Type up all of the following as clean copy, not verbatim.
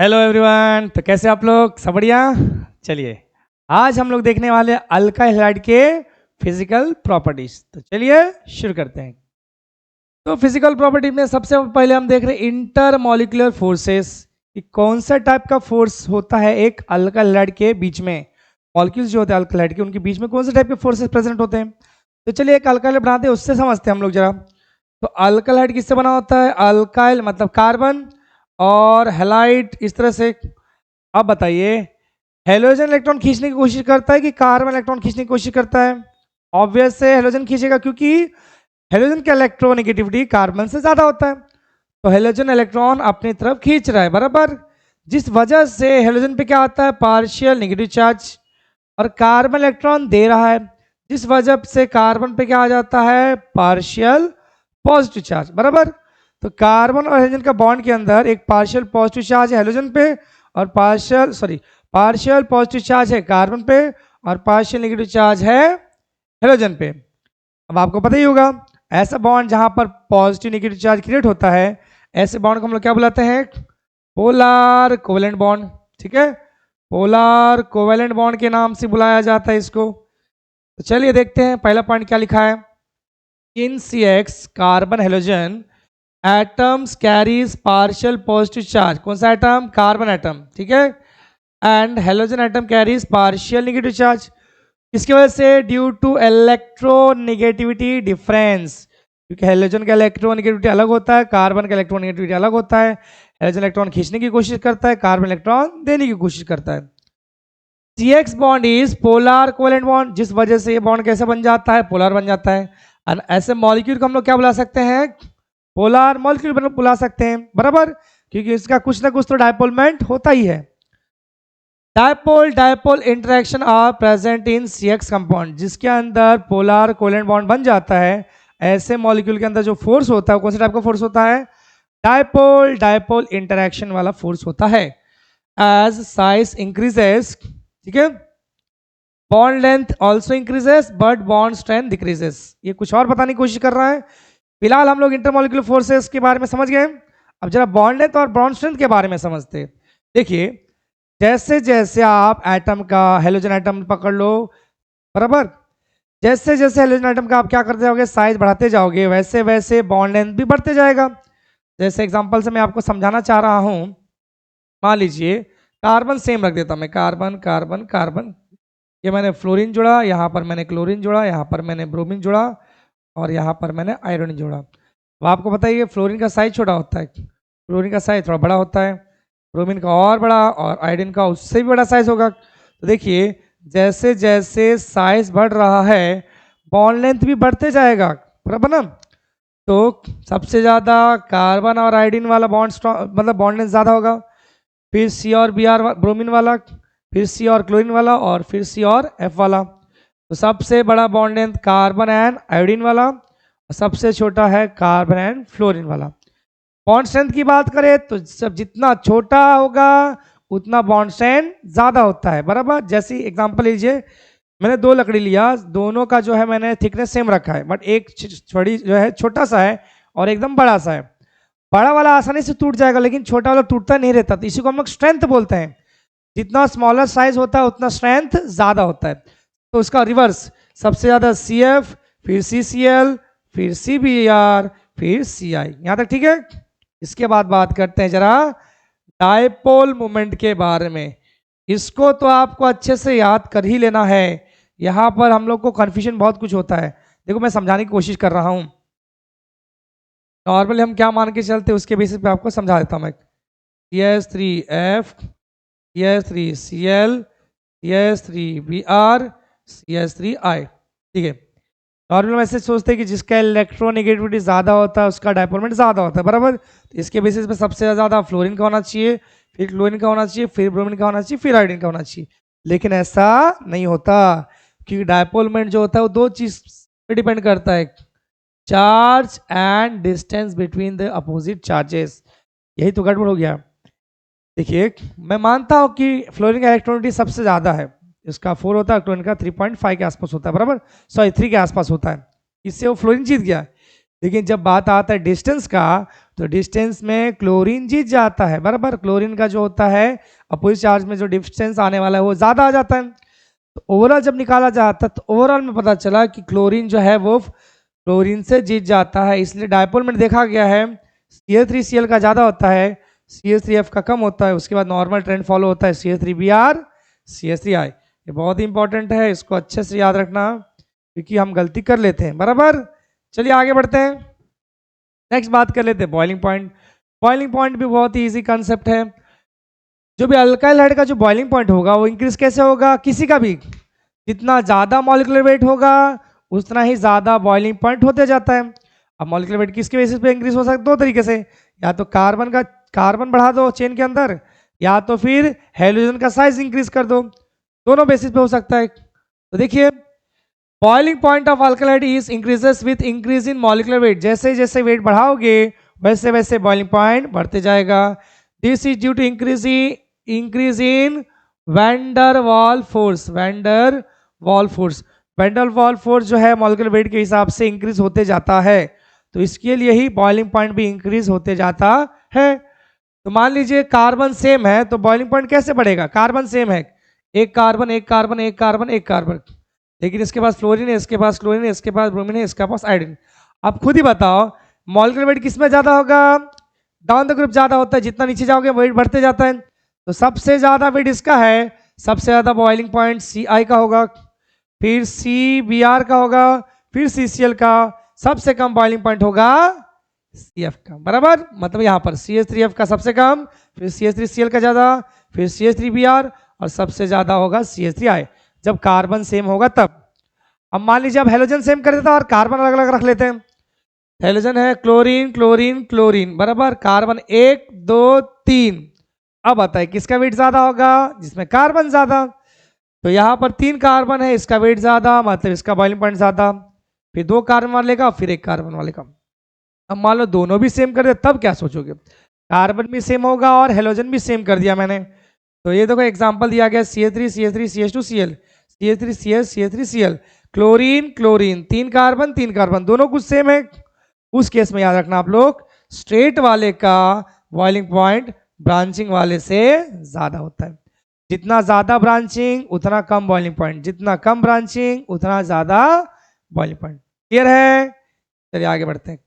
Hello everyone. तो कैसे आप लोग, सब बढ़िया। चलिए आज हम लोग देखने वाले अल्काइल हैलाइड के फिजिकल प्रॉपर्टीज। तो चलिए शुरू करते हैं। तो फिजिकल प्रॉपर्टी में सबसे पहले हम देख रहे हैं इंटर मॉलिक्यूलर फोर्सेस कि कौन सा टाइप का फोर्स होता है एक अल्काइल हैलाइड के बीच में। मॉलिक्यूल्स जो होते हैं अल्काइल हैलाइड के, उनके बीच में कौन से टाइप के फोर्सेस प्रेजेंट होते हैं। तो चलिए एक अल्काइल बनाते हैं, उससे समझते हैं हम लोग जरा। तो अल्काइल हैलाइड किससे बना होता है? अल्काइल मतलब कार्बन और हैलाइड इस तरह से। अब बताइए, हेलोजन इलेक्ट्रॉन खींचने की कोशिश करता है कि कार्बन इलेक्ट्रॉन खींचने की कोशिश करता है? ऑब्वियस से हेलोजन खींचेगा, क्योंकि हेलोजन का इलेक्ट्रोनेगेटिविटी कार्बन से ज्यादा होता है। तो हेलोजन इलेक्ट्रॉन अपनी तरफ खींच रहा है बराबर, जिस वजह से हेलोजन पे क्या आता है? Partial negative charge. और कार्बन इलेक्ट्रॉन दे रहा है, जिस वजह से कार्बन पे क्या आ जाता है? पार्शियल पॉजिटिव चार्ज बराबर। तो कार्बन और हेलोजन का बॉन्ड के अंदर एक पार्शियल पॉजिटिव चार्ज है हेलोजन पे, और पार्शियल पॉजिटिव चार्ज है कार्बन पे, और पार्शियल नेगेटिव चार्ज है हेलोजन पे। अब आपको पता ही होगा, ऐसा बॉन्ड जहां पर पॉजिटिव नेगेटिव चार्ज क्रिएट होता है, ऐसे बॉन्ड को हम लोग क्या बुलाते हैं? Polar covalent bond. ठीक है, पोलर कोवेलेंट बॉन्ड के नाम से बुलाया जाता है इसको। तो चलिए देखते हैं पहला पॉइंट क्या लिखा है। In CX carbon halogen atoms carries partial positive charge. कौन सा एटम? Carbon atom. ठीक है, and halogen atom carries partial negative charge. किसकी वजह से? Due to electronegativity difference. क्योंकि हेलोजन का इलेक्ट्रोनेगेटिविटी अलग होता है, कार्बन का इलेक्ट्रोनेगेटिविटी अलग होता है। हेलोजन इलेक्ट्रॉन खींचने की कोशिश करता है, कार्बन इलेक्ट्रॉन देने की कोशिश करता है। CX bond is polar covalent bond, जिस वजह से ये बॉन्ड कैसे बन जाता है? पोलर बन जाता है। और ऐसे मॉलिक्यूल को हम लोग क्या बुला सकते हैं? पोलर मॉलिक्यूल बुला सकते हैं बराबर, क्योंकि इसका कुछ ना कुछ तो डायपोलमेंट होता ही है। Dipole dipole interaction are present in CX compound, जिसके अंदर पोलर कोवेलेंट बॉन्ड बन जाता है। ऐसे मॉलिक्यूल के अंदर जो फोर्स होता है, कौन सा टाइप का फोर्स होता है? डायपोल डायपोल इंटरेक्शन वाला फोर्स होता है। एज साइज इंक्रीजेस, ठीक है, bond length also increases but bond strength decreases. ये कुछ और बताने की कोशिश कर रहा है। फिलहाल हम लोग इंटरमॉलिक्यूलर फोर्सेस के बारे में समझ गए। अब जरा बॉन्ड लेंथ और बॉन्ड स्ट्रेंथ के बारे में समझते हैं। देखिए, जैसे जैसे आप एटम का, हेलोजन एटम पकड़ लो बराबर, जैसे जैसे हेलोजन एटम का आप क्या करते जाओगे? साइज बढ़ाते जाओगे, वैसे वैसे बॉन्ड लेंथ भी बढ़ते जाएगा। जैसे एग्जांपल से मैं आपको समझाना चाह रहा हूं। मान लीजिए कार्बन सेम रख देता हूं मैं, कार्बन कार्बन कार्बन। ये मैंने फ्लोरीन जोड़ा, यहाँ पर मैंने क्लोरीन जोड़ा, यहाँ पर मैंने ब्रोमीन जोड़ा, और यहाँ पर मैंने आयरन जोड़ा। अब आपको पता है कि फ्लोरीन का साइज छोटा होता है, क्लोरीन का साइज थोड़ा बड़ा होता है, ब्रोमीन का और बड़ा, और आयोडीन का उससे भी बड़ा साइज होगा। तो देखिए, जैसे जैसे साइज बढ़ रहा है, बॉन्ड लेंथ भी बढ़ते जाएगा बराबर ना। तो सबसे ज्यादा कार्बन और आयोडीन वाला बॉन्ड मतलब बॉन्ड लेंथ ज्यादा होगा, फिर C और Br ब्रोमीन वाला, फिर C और क्लोरीन वाला, और फिर C और F वाला। तो सबसे बड़ा bond length carbon and iodine वाला, और सबसे छोटा है कार्बन एंड फ्लोरीन वाला। बॉन्ड स्ट्रेंथ की बात करें तो सब जितना छोटा होगा उतना बॉन्ड स्ट्रेंथ ज्यादा होता है बराबर। जैसे एग्जांपल लीजिए, मैंने दो लकड़ी लिया, दोनों का जो है मैंने थिकनेस सेम रखा है, बट एक छोटी जो है छोटा सा है और एकदम बड़ा सा है। बड़ा वाला आसानी से टूट जाएगा, लेकिन छोटा वाला टूटता नहीं रहता। तो इसी को हम लोग स्ट्रेंथ बोलते हैं। जितना स्मॉलर साइज होता है उतना स्ट्रेंथ ज्यादा होता है। तो उसका रिवर्स, सबसे ज्यादा CF, फिर CCl, फिर CBr, फिर Ci। यहां तक ठीक है। इसके बाद बात करते हैं जरा डायपोल मोमेंट के बारे में। इसको तो आपको अच्छे से याद कर ही लेना है, यहां पर हम लोग को कंफ्यूजन बहुत कुछ होता है। देखो, मैं समझाने की कोशिश कर रहा हूं। नॉर्मली हम क्या मान के चलते हैं उसके बेसिस पे आपको समझा देता हूं मैं। CH3F, CH3Cl, CH3Br, CH3I। ठीक है, नॉर्मल में ऐसे सोचते हैं कि जिसका इलेक्ट्रोनेगेटिविटी ज़्यादा होता है उसका डायपोलमेंट ज़्यादा होता है बराबर। तो इसके बेसिस पे सबसे ज़्यादा फ्लोरीन का होना चाहिए, फिर क्लोरीन का होना चाहिए, फिर ब्रोमीन का होना चाहिए, फिर आयोडीन का होना चाहिए। लेकिन ऐसा नहीं होता, क्योंकि डायपोलमेंट जो होता है वो दो चीज़ पे डिपेंड करता है, charge and distance between the opposite charges. यही तो गड़बड़ हो गया। देखिए, मैं मानता हूँ कि फ्लोरीन का इलेक्ट्रोनिटी सबसे ज़्यादा है, इसका 4 होता है, क्लोरीन का 3.5 के आसपास होता है बराबर, सॉरी 3 के आसपास होता है। इससे वो फ्लोरीन जीत गया। लेकिन जब बात आता है डिस्टेंस का, तो डिस्टेंस में क्लोरीन जीत जाता है, बराबर। क्लोरीन का जो होता है अपोजिट चार्ज में जो डिस्टेंस आने वाला है वो ज़्यादा आ जाता है। तो ओवरऑल जब निकाला जाता है तो ओवरऑल में पता चला कि क्लोरीन जो है वो क्लोरीन से जीत जाता है। इसलिए डायपोल में देखा गया है CH3Cl का ज़्यादा होता है, CH3F का कम होता है, उसके बाद नॉर्मल ट्रेंड फॉलो होता है CH3Br CH3I। ये बहुत ही इंपॉर्टेंट है, इसको अच्छे से याद रखना क्योंकि हम गलती कर लेते हैं, बराबर। चलिए आगे बढ़ते हैं, नेक्स्ट बात कर लेते हैं बॉइलिंग पॉइंट। बॉइलिंग पॉइंट भी बहुत ही ईजी कंसेप्ट है। जो भी अल्काइल हाइड का जो बॉइलिंग पॉइंट होगा वो इंक्रीज कैसे होगा, किसी का भी जितना ज़्यादा मॉलिक्यूलर वेट होगा उतना ही ज़्यादा बॉइलिंग पॉइंट होते जाता है। अब मॉलिक्यूलर वेट किसके बेसिस पे इंक्रीज हो सकता है, दो तरीके से, या तो कार्बन बढ़ा दो चेन के अंदर, या तो फिर हेलोजन का साइज इंक्रीज कर दो, दोनों बेसिस पे हो सकता है। तो देखिए boiling point of alkyl is increases with increase in molecular weight. जैसे जैसे वेट बढ़ाओगे वैसे वैसे बॉइलिंग पॉइंट बढ़ते जाएगा। This is due to increase in van der Waals force. Van der Waals force जो है मॉलिक्यूलर वेट के हिसाब से इंक्रीज होते जाता है, तो इसके लिए ही बॉइलिंग पॉइंट भी इंक्रीज होते जाता है। तो मान लीजिए कार्बन सेम है तो बॉइलिंग पॉइंट कैसे बढ़ेगा, कार्बन सेम है, एक कार्बन एक कार्बन एक कार्बन एक कार्बन, लेकिन इसके पास फ्लोरीन है, इसके पास क्लोरीन है, इसके पास ब्रोमीन है, इसके पास आयोडीन। आप खुद ही बताओ मॉलिक्यूलर वेट किसमें ज्यादा होगा, डाउन द ग्रुप ज्यादा होता है, जितना नीचे जाओगे वेट बढ़ते जाता है। तो सबसे ज्यादा वेट इसका है, सबसे ज्यादा बॉइलिंग पॉइंट CI का होगा, फिर CBr का होगा, फिर CCl का, सबसे कम बॉइलिंग पॉइंट होगा CF का, बराबर। मतलब यहाँ पर CH3F का सबसे कम, फिर CH3Cl का ज्यादा, फिर CH3Br और सबसे ज्यादा होगा CH3I, जब कार्बन सेम होगा तब। अब मान लीजिए अब हेलोजन सेम कर देता और कार्बन अलग अलग रख लेते हैं। हेलोजन है क्लोरीन क्लोरीन क्लोरीन, बराबर, कार्बन 1 2 3। अब बताए किसका वेट ज्यादा होगा, जिसमें कार्बन ज्यादा। तो यहाँ पर 3 कार्बन है, इसका वेट ज्यादा, मतलब इसका बॉइलिंग पॉइंट ज्यादा, फिर 2 कार्बन वाले का, फिर 1 कार्बन वाले का। अब मान लो दोनों भी सेम कर दे तब क्या सोचोगे, कार्बन भी सेम होगा और हेलोजन भी सेम कर दिया मैंने। तो ये देखो एग्जांपल दिया गया CH3 CH3 CH2 Cl, CH3 CH CH3 Cl, chlorine chlorine, 3 carbon दोनों कुछ सेम है। उस केस में याद रखना आप लोग स्ट्रेट वाले का बॉइलिंग पॉइंट ब्रांचिंग वाले से ज्यादा होता है। जितना ज्यादा ब्रांचिंग उतना कम बॉइलिंग पॉइंट, जितना कम ब्रांचिंग उतना ज्यादा बॉइलिंग पॉइंट। क्लियर है, चलिए आगे बढ़ते हैं,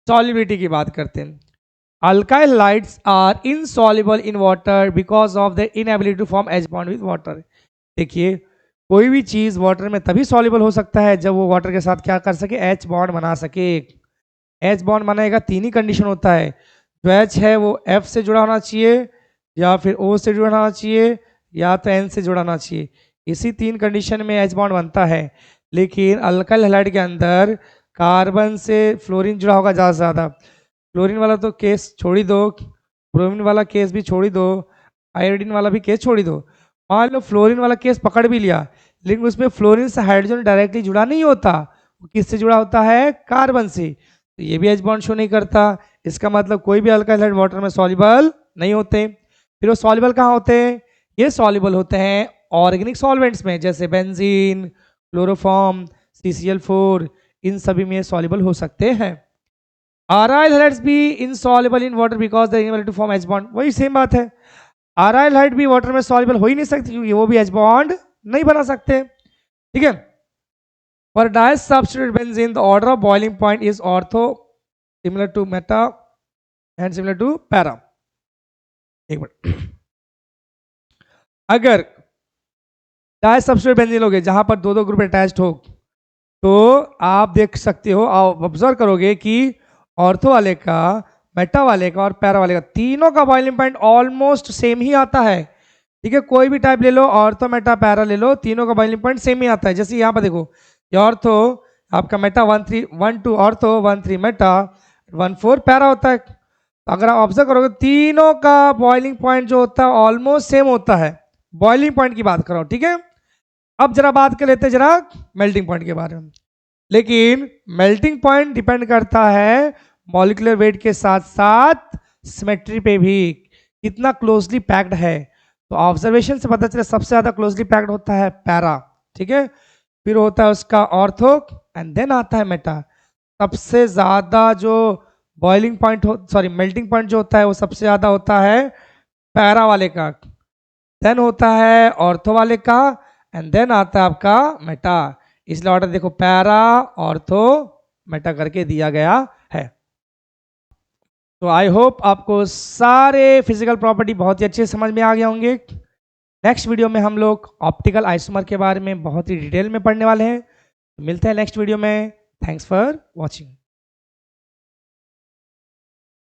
सॉल्युबिलिटी की बात करते हैं। Alkyl halides are insoluble in water because of the inability to form H bond with water. देखिए कोई भी चीज वाटर में तभी सॉल्युबल हो सकता है जब वो वाटर के साथ क्या कर सके, एच बॉन्ड बना सके। एच बॉन्ड बनाएगा, 3 ही कंडीशन होता है, जो एच है वो एफ से जुड़ा होना चाहिए, या फिर ओ से जुड़ा होना चाहिए, या तो एन से जुड़ा होना चाहिए। इसी 3 कंडीशन में एच बॉन्ड बनता है। लेकिन अल्काइल हैलाइड के अंदर कार्बन से फ्लोरीन जुड़ा होगा ज़्यादा से ज़्यादा। फ्लोरीन वाला तो केस छोड़ ही दो, ब्रोमीन वाला केस भी छोड़ ही दो, आयोडीन वाला भी केस छोड़ ही दो। मान लो फ्लोरीन वाला केस पकड़ भी लिया, लेकिन उसमें फ्लोरीन से हाइड्रोजन डायरेक्टली जुड़ा नहीं होता, वो किससे जुड़ा होता है, कार्बन से। तो ये भी एच बॉन्ड शो नहीं करता। इसका मतलब कोई भी अल्काइल हाइड वाटर में सॉल्युबल नहीं होते। फिर वो सॉल्युबल कहाँ होते हैं, ये सॉल्युबल होते हैं ऑर्गेनिक सॉल्वेंट्स में, जैसे बेंजीन, क्लोरोफॉर्म, CCl4, इन सभी में सॉल्युबल हो सकते हैं। आराइल हाइड्स भी insoluble in water because the inability to form H bond, वही सेम बात है। आराइल हाइड भी वाटर में सॉल्युबल हो ही नहीं सकती क्योंकि वो भी एच बॉन्ड नहीं बना सकते, ठीक है। For disubstituted benzene, the order of boiling point is ortho, similar to meta and similar to para. एक मिनट, अगर डाइसब्स्टिट्यूटेड बेंजीन लोगे जहां पर दो दो ग्रुप अटैच्ड हो, तो आप देख सकते हो, आप ऑब्जर्व करोगे कि ऑर्थो वाले का, मेटा वाले का और पैरा वाले का तीनों का बॉइलिंग पॉइंट ऑलमोस्ट सेम ही आता है, ठीक है। कोई भी टाइप ले लो, ऑर्थो मेटा पैरा ले लो, तीनों का बॉइलिंग पॉइंट सेम ही आता है। जैसे यहाँ पर देखो, ये ऑर्थो आपका मेटा 1-3-1-2 ऑर्थो, 1-3 मेटा, 1-4 पैरा होता है। अगर आप ऑब्जर्व करोगे तीनों का बॉइलिंग पॉइंट जो होता है ऑलमोस्ट सेम होता है। बॉइलिंग पॉइंट की बात करो, ठीक है। अब जरा बात कर लेते हैं जरा मेल्टिंग पॉइंट के बारे में। लेकिन मेल्टिंग पॉइंट डिपेंड करता है मॉलिक्यूलर वेट के साथ साथ सिमेट्री पे भी, कितना क्लोजली पैक्ड है। तो ऑब्जर्वेशन से पता चला सबसे ज्यादा क्लोजली पैक्ड होता है पैरा, ठीक है। फिर होता है उसका ऑर्थो एंड देन आता है मेटा। सबसे ज़्यादा जो बॉइलिंग पॉइंट मेल्टिंग पॉइंट जो होता है वो सबसे ज़्यादा होता है पैरा वाले का, देन होता है ऑर्थो वाले का, एंड देन आता है आपका मेटा। इसलिए ऑर्डर देखो पैरा ऑर्थो मेटा करके दिया गया है। तो आई होप आपको सारे फिजिकल प्रॉपर्टी बहुत ही अच्छे समझ में आ गए होंगे। नेक्स्ट वीडियो में हम लोग ऑप्टिकल आइसोमर के बारे में बहुत ही डिटेल में पढ़ने वाले हैं। मिलते हैं नेक्स्ट वीडियो में। Thanks for watching.